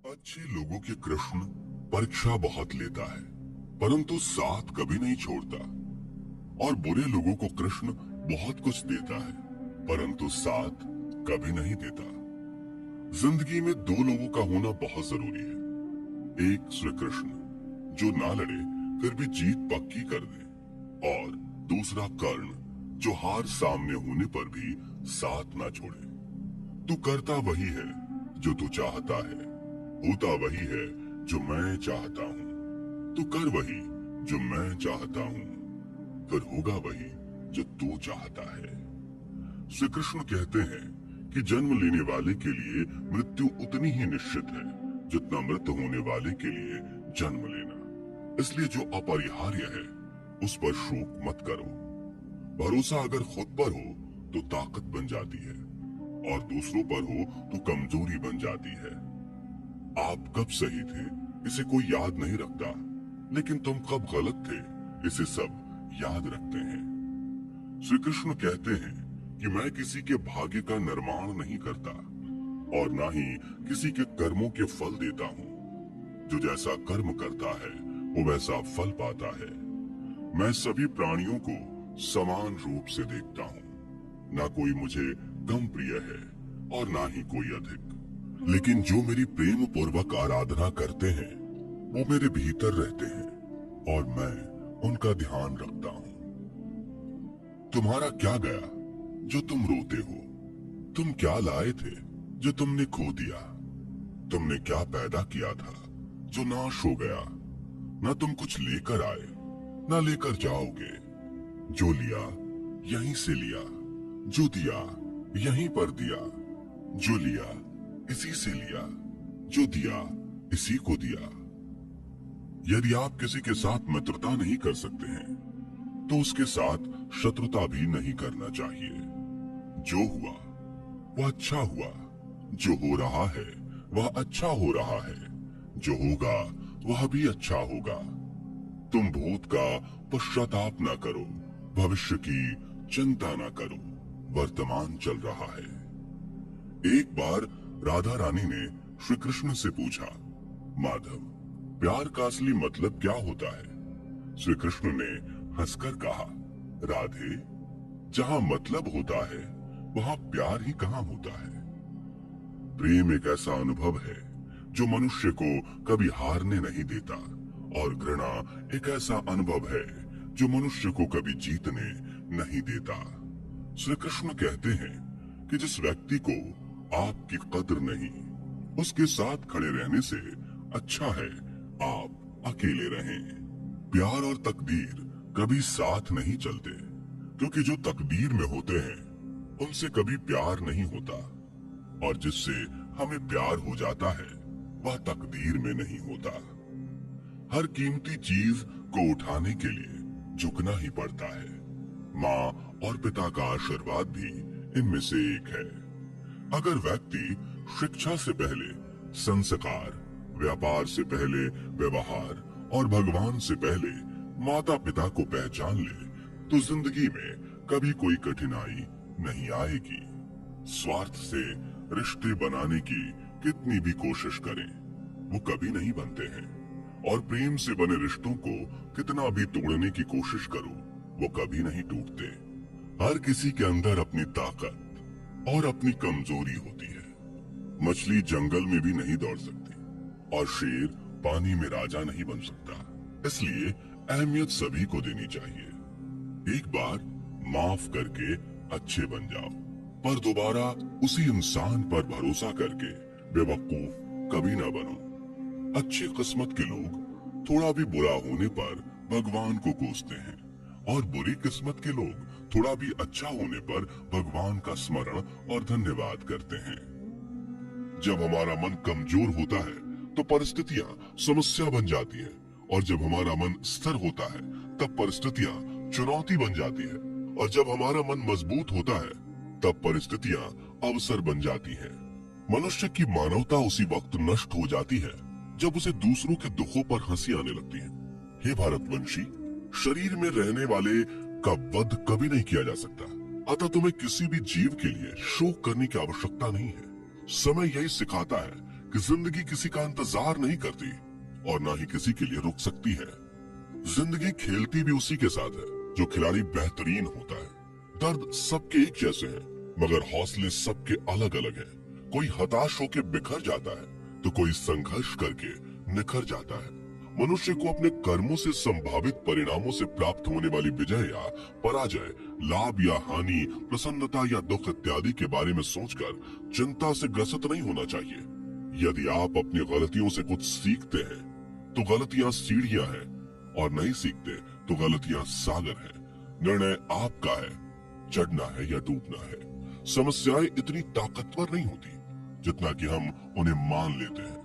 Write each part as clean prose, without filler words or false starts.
अच्छे लोगों के कृष्ण परीक्षा बहुत लेता है, परंतु साथ कभी नहीं छोड़ता। और बुरे लोगों को कृष्ण बहुत कुछ देता है, परंतु साथ कभी नहीं देता। जिंदगी में दो लोगों का होना बहुत जरूरी है। एक श्री कृष्ण, जो ना लड़े फिर भी जीत पक्की कर दे, और दूसरा कर्ण, जो हार सामने होने पर भी साथ ना छोड़े। तू करता वही है जो तू चाहता है, होता वही है जो मैं चाहता हूँ। तू कर वही जो मैं चाहता हूँ, फिर होगा वही जो तू चाहता है। श्री कृष्ण कहते हैं कि जन्म लेने वाले के लिए मृत्यु उतनी ही निश्चित है जितना मृत होने वाले के लिए जन्म लेना। इसलिए जो अपरिहार्य है उस पर शोक मत करो। भरोसा अगर खुद पर हो तो ताकत बन जाती है, और दूसरों पर हो तो कमजोरी बन जाती है। आप कब सही थे इसे कोई याद नहीं रखता, लेकिन तुम कब गलत थे इसे सब याद रखते हैं। श्री कृष्ण कहते हैं कि मैं किसी के भाग्य का निर्माण नहीं करता, और ना ही किसी के कर्मों के फल देता हूँ। जो जैसा कर्म करता है वो वैसा फल पाता है। मैं सभी प्राणियों को समान रूप से देखता हूँ। ना कोई मुझे कम प्रिय है और ना ही कोई अधिक। लेकिन जो मेरी प्रेम पूर्वक आराधना करते हैं वो मेरे भीतर रहते हैं, और मैं उनका ध्यान रखता हूँ। तुम्हारा क्या गया जो तुम रोते हो? तुम क्या लाए थे जो तुमने खो दिया? तुमने क्या पैदा किया था जो नाश हो गया? ना तुम कुछ लेकर आए, ना लेकर जाओगे। जो लिया यहीं से लिया, जो दिया यहीं पर दिया। जो लिया इसी से लिया, जो दिया इसी को दिया। यदि आप किसी के साथ मित्रता नहीं कर सकते हैं तो उसके साथ शत्रुता भी नहीं करना चाहिए। जो हुआ वह अच्छा हुआ, जो हो रहा है वह अच्छा हो रहा है, जो होगा वह भी अच्छा होगा। तुम भूत का पश्चाताप न करो, भविष्य की चिंता न करो, वर्तमान चल रहा है। एक बार राधा रानी ने श्री कृष्ण से पूछा, माधव, प्यार का असली मतलब क्या होता है? श्री कृष्ण ने हंसकर कहा, राधे, जहां मतलब होता है वहां प्यार ही कहां होता है। प्रेम एक ऐसा अनुभव है जो मनुष्य को कभी हारने नहीं देता, और घृणा एक ऐसा अनुभव है जो मनुष्य को कभी जीतने नहीं देता। श्री कृष्ण कहते हैं कि जिस व्यक्ति को आपकी कद्र नहीं, उसके साथ खड़े रहने से अच्छा है आप अकेले रहें। प्यार और तकदीर कभी साथ नहीं चलते, क्योंकि जो तकदीर में होते हैं उनसे कभी प्यार नहीं होता, और जिससे हमें प्यार हो जाता है वह तकदीर में नहीं होता। हर कीमती चीज को उठाने के लिए झुकना ही पड़ता है। माँ और पिता का आशीर्वाद भी इनमें से एक है। अगर व्यक्ति शिक्षा से पहले संस्कार, व्यापार से पहले व्यवहार और भगवान से पहले माता पिता को पहचान ले तो जिंदगी में कभी कोई कठिनाई नहीं आएगी। स्वार्थ से रिश्ते बनाने की कितनी भी कोशिश करें वो कभी नहीं बनते हैं, और प्रेम से बने रिश्तों को कितना भी तोड़ने की कोशिश करो वो कभी नहीं टूटते। हर किसी के अंदर अपनी ताकत और अपनी कमजोरी होती है। मछली जंगल में भी नहीं दौड़ सकती, और शेर पानी में राजा नहीं बन सकता। इसलिए अहमियत सभी को देनी चाहिए। एक बार माफ करके अच्छे बन जाओ, पर दोबारा उसी इंसान पर भरोसा करके बेवकूफ कभी ना बनो। अच्छी किस्मत के लोग थोड़ा भी बुरा होने पर भगवान को कोसते हैं, और बुरी किस्मत के लोग थोड़ा भी अच्छा होने पर भगवान का स्मरण और धन्यवाद करते हैं। जब हमारा मन कमजोर होता है तो परिस्थितियां समस्या बन जाती है, और जब हमारा मन स्थिर होता है तब परिस्थितियां चुनौती बन जाती है, और जब हमारा मन मजबूत होता है तब परिस्थितियां अवसर बन जाती हैं। मनुष्य की मानवता उसी वक्त नष्ट हो जाती है जब उसे दूसरों के दुखों पर हंसी आने लगती है। हे भारतवंशी, शरीर में रहने वाले का वध कभी नहीं किया जा सकता, अतः तुम्हें किसी भी जीव के लिए शोक करने की आवश्यकता नहीं है। समय यही सिखाता है कि जिंदगी किसी का इंतजार नहीं करती और ना ही किसी के लिए रुक सकती है। जिंदगी खेलती भी उसी के साथ है जो खिलाड़ी बेहतरीन होता है। दर्द सबके एक जैसे हैं, मगर हौसले सबके अलग अलग हैं। कोई हताश होकर बिखर जाता है तो कोई संघर्ष करके निखर जाता है। मनुष्य को अपने कर्मों से संभावित परिणामों से प्राप्त होने वाली विजय या पराजय, लाभ या हानि, प्रसन्नता या दुख इत्यादि के बारे में सोचकर चिंता से ग्रसित नहीं होना चाहिए। यदि आप अपनी गलतियों से कुछ सीखते हैं तो गलतियां सीढ़ियां हैं, और नहीं सीखते तो गलतियां सागर हैं। निर्णय आपका है, चढ़ना है या डूबना है। समस्याएं इतनी ताकतवर नहीं होती जितना कि हम उन्हें मान लेते हैं।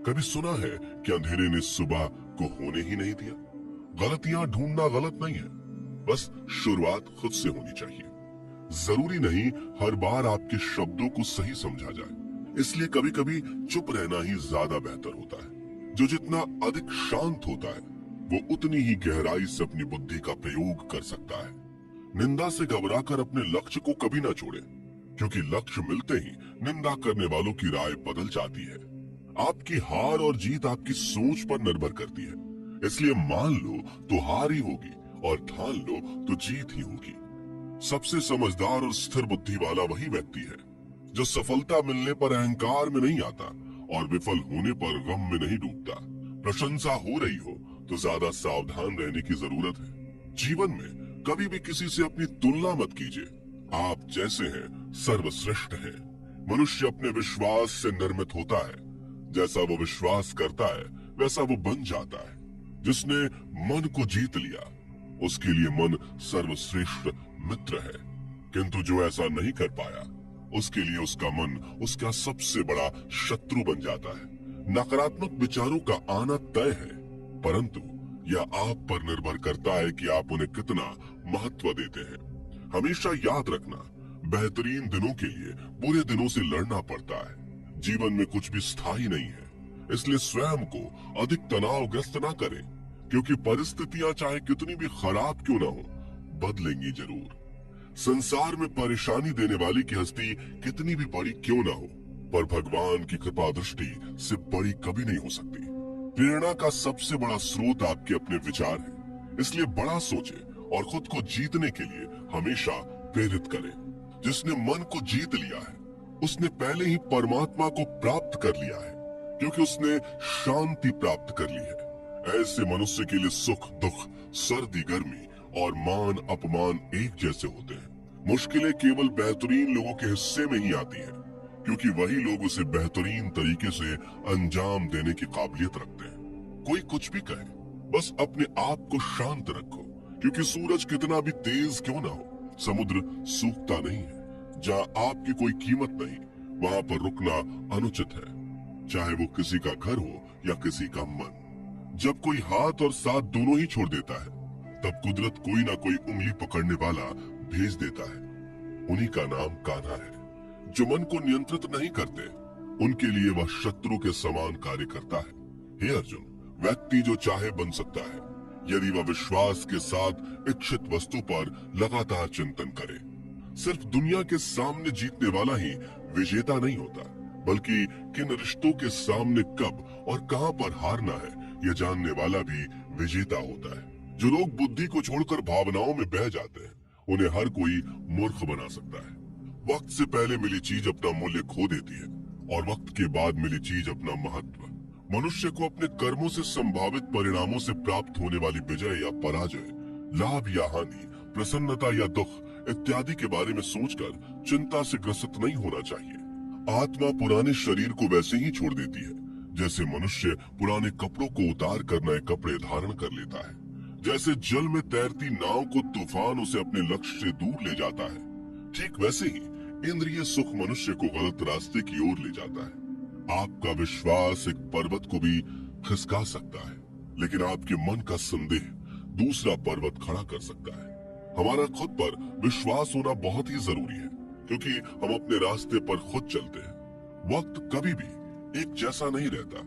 कभी सुना है कि अंधेरे ने सुबह को होने ही नहीं दिया? गलतियां ढूंढना गलत नहीं है, बस शुरुआत खुद से होनी चाहिए। जरूरी नहीं हर बार आपके शब्दों को सही समझा जाए, इसलिए कभी कभी चुप रहना ही ज्यादा बेहतर होता है। जो जितना अधिक शांत होता है वो उतनी ही गहराई से अपनी बुद्धि का प्रयोग कर सकता है। निंदा से घबराकर अपने लक्ष्य को कभी ना छोड़े, क्योंकि लक्ष्य मिलते ही निंदा करने वालों की राय बदल जाती है। आपकी हार और जीत आपकी सोच पर निर्भर करती है, इसलिए मान लो तो हार ही होगी और ठान लो तो जीत ही होगी। सबसे समझदार और स्थिर बुद्धि वाला वही व्यक्ति है जो सफलता मिलने पर अहंकार में नहीं आता और विफल होने पर गम में नहीं डूबता। प्रशंसा हो रही हो तो ज्यादा सावधान रहने की जरूरत है। जीवन में कभी भी किसी से अपनी तुलना मत कीजिए। आप जैसे हैं सर्वश्रेष्ठ हैं। मनुष्य अपने विश्वास से निर्मित होता है। जैसा वो विश्वास करता है वैसा वो बन जाता है। जिसने मन को जीत लिया उसके लिए मन सर्वश्रेष्ठ मित्र है, किंतु जो ऐसा नहीं कर पाया उसके लिए उसका मन उसका सबसे बड़ा शत्रु बन जाता है। नकारात्मक विचारों का आना तय है, परंतु यह आप पर निर्भर करता है कि आप उन्हें कितना महत्व देते हैं। हमेशा याद रखना, बेहतरीन दिनों के लिए बुरे दिनों से लड़ना पड़ता है। जीवन में कुछ भी स्थायी नहीं है, इसलिए स्वयं को अधिक तनावग्रस्त ना करें, क्योंकि परिस्थितियां चाहे कितनी भी खराब क्यों ना हो, बदलेंगी जरूर। संसार में परेशानी देने वाली की हस्ती कितनी भी बड़ी क्यों ना हो, पर भगवान की कृपा दृष्टि से बड़ी कभी नहीं हो सकती। प्रेरणा का सबसे बड़ा स्रोत आपके अपने विचार है, इसलिए बड़ा सोचें और खुद को जीतने के लिए हमेशा प्रेरित करें। जिसने मन को जीत लिया है उसने पहले ही परमात्मा को प्राप्त कर लिया है, क्योंकि उसने शांति प्राप्त कर ली है। ऐसे मनुष्य के लिए सुख दुख, सर्दी गर्मी और मान अपमान एक जैसे होते हैं। मुश्किलें केवल बेहतरीन लोगों के हिस्से में ही आती हैं, क्योंकि वही लोग उसे बेहतरीन तरीके से अंजाम देने की काबिलियत रखते हैं। कोई कुछ भी कहे, बस अपने आप को शांत रखो, क्योंकि सूरज कितना भी तेज क्यों ना हो, समुद्र सूखता नहीं है। जहाँ आपकी कोई कीमत नहीं, वहाँ पर रुकना अनुचित है, चाहे वो किसी का घर हो या किसी का मन। जब कोई हाथ और साथ दोनों ही छोड़ देता है, तब कुदरत कोई ना कोई उंगली पकड़ने वाला भेज देता है। उन्हीं का नाम कान्हा है। जो मन को नियंत्रित नहीं करते, उनके लिए वह शत्रु के समान कार्य करता है। हे अर्जुन, व्यक्ति जो चाहे बन सकता है, यदि वह विश्वास के साथ इच्छित वस्तु पर लगातार चिंतन करे। सिर्फ दुनिया के सामने जीतने वाला ही विजेता नहीं होता, बल्कि किन रिश्तों के सामने कब और कहां पर हारना है यह जानने वाला भी विजेता होता है। जो लोग बुद्धि को छोड़कर भावनाओं में बह जाते हैं, उन्हें हर कोई मूर्ख बना सकता है। वक्त से पहले मिली चीज अपना मूल्य खो देती है और वक्त के बाद मिली चीज अपना महत्व। मनुष्य को अपने कर्मों से संभावित परिणामों से प्राप्त होने वाली विजय या पराजय, लाभ या हानि, प्रसन्नता या दुख इत्यादि के बारे में सोचकर चिंता से ग्रसित नहीं होना चाहिए। आत्मा पुराने शरीर को वैसे ही छोड़ देती है जैसे मनुष्य पुराने कपड़ों को उतार कर नए कपड़े धारण कर लेता है। जैसे जल में तैरती नाव को तूफान उसे अपने लक्ष्य से दूर ले जाता है, ठीक वैसे ही इंद्रिय सुख मनुष्य को गलत रास्ते की ओर ले जाता है। आपका विश्वास एक पर्वत को भी खिसका सकता है, लेकिन आपके मन का संदेह दूसरा पर्वत खड़ा कर सकता है। हमारा खुद पर विश्वास होना बहुत ही जरूरी है, क्योंकि हम अपने रास्ते पर खुद चलते हैं। वक्त कभी भी एक जैसा नहीं रहता।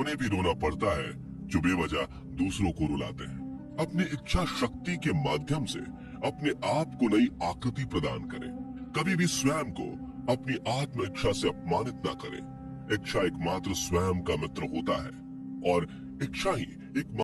उन्हें भी रोना पड़ता है जो बेवजह दूसरों को रुलाते हैं। अपनी इच्छा शक्ति के माध्यम से अपने आप को नई आकृति प्रदान करें। कभी भी स्वयं को अपनी आत्म इच्छा से अपमानित ना करें। इच्छा एकमात्र स्वयं का मित्र होता है और इच्छा ही एक